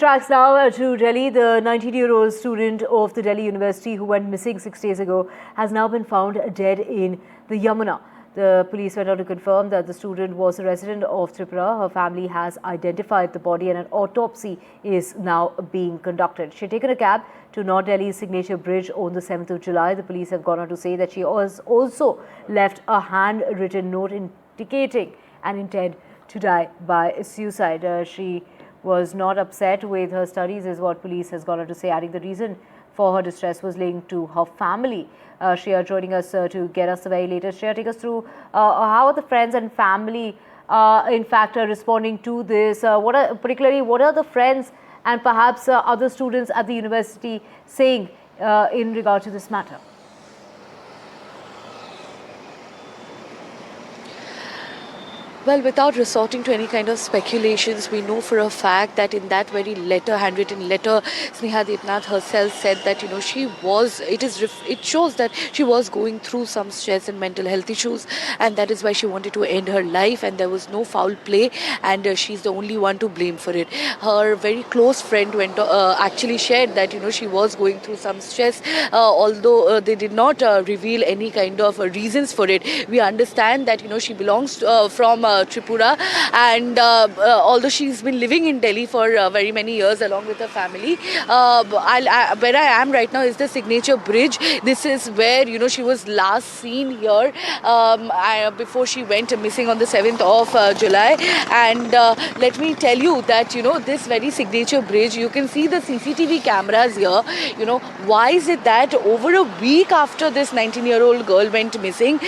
Tracks now to Delhi. The 19-year-old student of the Delhi University who went missing 6 days ago has now been found dead in the Yamuna. The police went on to confirm that the student was a resident of Tripura. Her family has identified the body and an autopsy is now being conducted. She had taken a cab to North Delhi's Signature Bridge on the 7th of July. The police have gone on to say that she was also left a handwritten note indicating an intent to die by suicide. She was not upset with her studies is what police has gone on to say, adding the reason for her distress was linked to her family. Shreya joining us to get us the very latest. Shreya, take us through how are the friends and family in fact responding to this? What are the friends and perhaps other students at the university saying in regard to this matter? Well, without resorting to any kind of speculations, we know for a fact that in that very letter, handwritten letter, Sneha Debnath herself said that, it shows that she was going through some stress and mental health issues, and that is why she wanted to end her life, and there was no foul play, and she's the only one to blame for it. Her very close friend actually shared that, she was going through some stress, although they did not reveal any kind of reasons for it. We understand that, she belongs from Tripura, and although she's been living in Delhi for very many years along with her family, where I am right now is the Signature Bridge. This is where she was last seen here before she went missing on the 7th of July. And let me tell you that this very Signature Bridge, you can see the CCTV cameras here. Why is it that over a week after this 19-year-old girl went missing,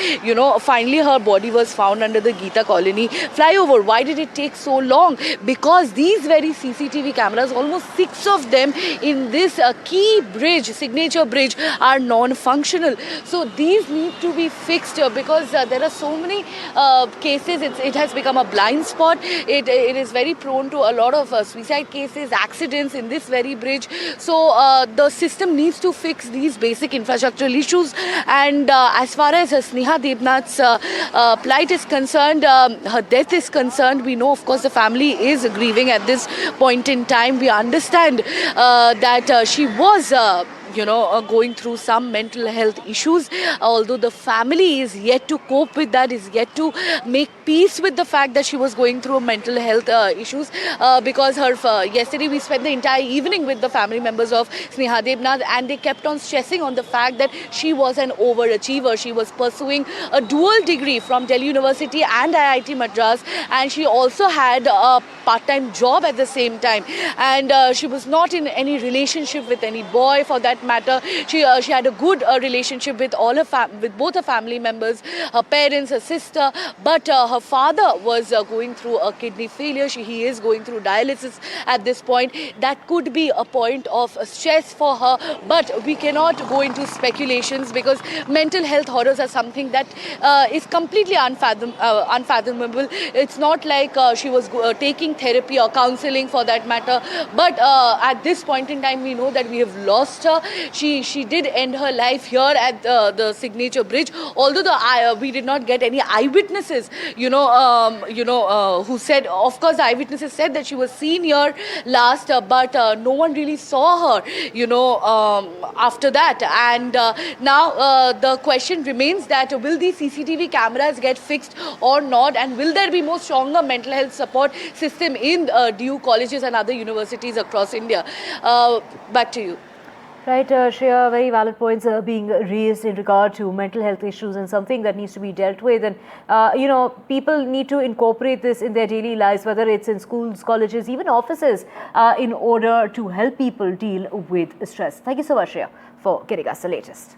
finally her body was found under the Geeta Colony flyover? Why did it take so long? Because these very CCTV cameras, almost 6 of them in this key bridge, Signature Bridge, are non-functional. So these need to be fixed because there are so many cases. It has become a blind spot. It is very prone to a lot of suicide cases, accidents in this very bridge. So the system needs to fix these basic infrastructural issues. And as far as Sneha Debnath's plight is concerned, her death is concerned, we know, of course, the family is grieving at this point in time. We understand that she was going through some mental health issues, although the family is yet to cope with that, is yet to make peace with the fact that she was going through mental health issues, because yesterday we spent the entire evening with the family members of Sneha Debnath, and they kept on stressing on the fact that she was an overachiever. She was pursuing a dual degree from Delhi University and IIT Madras, and she also had a part-time job at the same time, and she was not in any relationship with any boy for that matter. She had a good relationship with with both her family members, her parents, her sister, but her father was going through a kidney failure. He is going through dialysis at this point. That could be a point of stress for her, but we cannot go into speculations because mental health horrors are something that is completely unfathomable. It's not like she was taking therapy or counseling for that matter, but at this point in time we know that we have lost her. She did end her life here at the Signature Bridge, although we did not get any eyewitnesses, who said, of course the eyewitnesses said that she was seen here last, but no one really saw her, after that. And now the question remains that will these CCTV cameras get fixed or not, and will there be more stronger mental health support system in DU colleges and other universities across India? Back to you. Right, Shreya, very valid points being raised in regard to mental health issues and something that needs to be dealt with. And, people need to incorporate this in their daily lives, whether it's in schools, colleges, even offices, in order to help people deal with stress. Thank you so much, Shreya, for getting us the latest.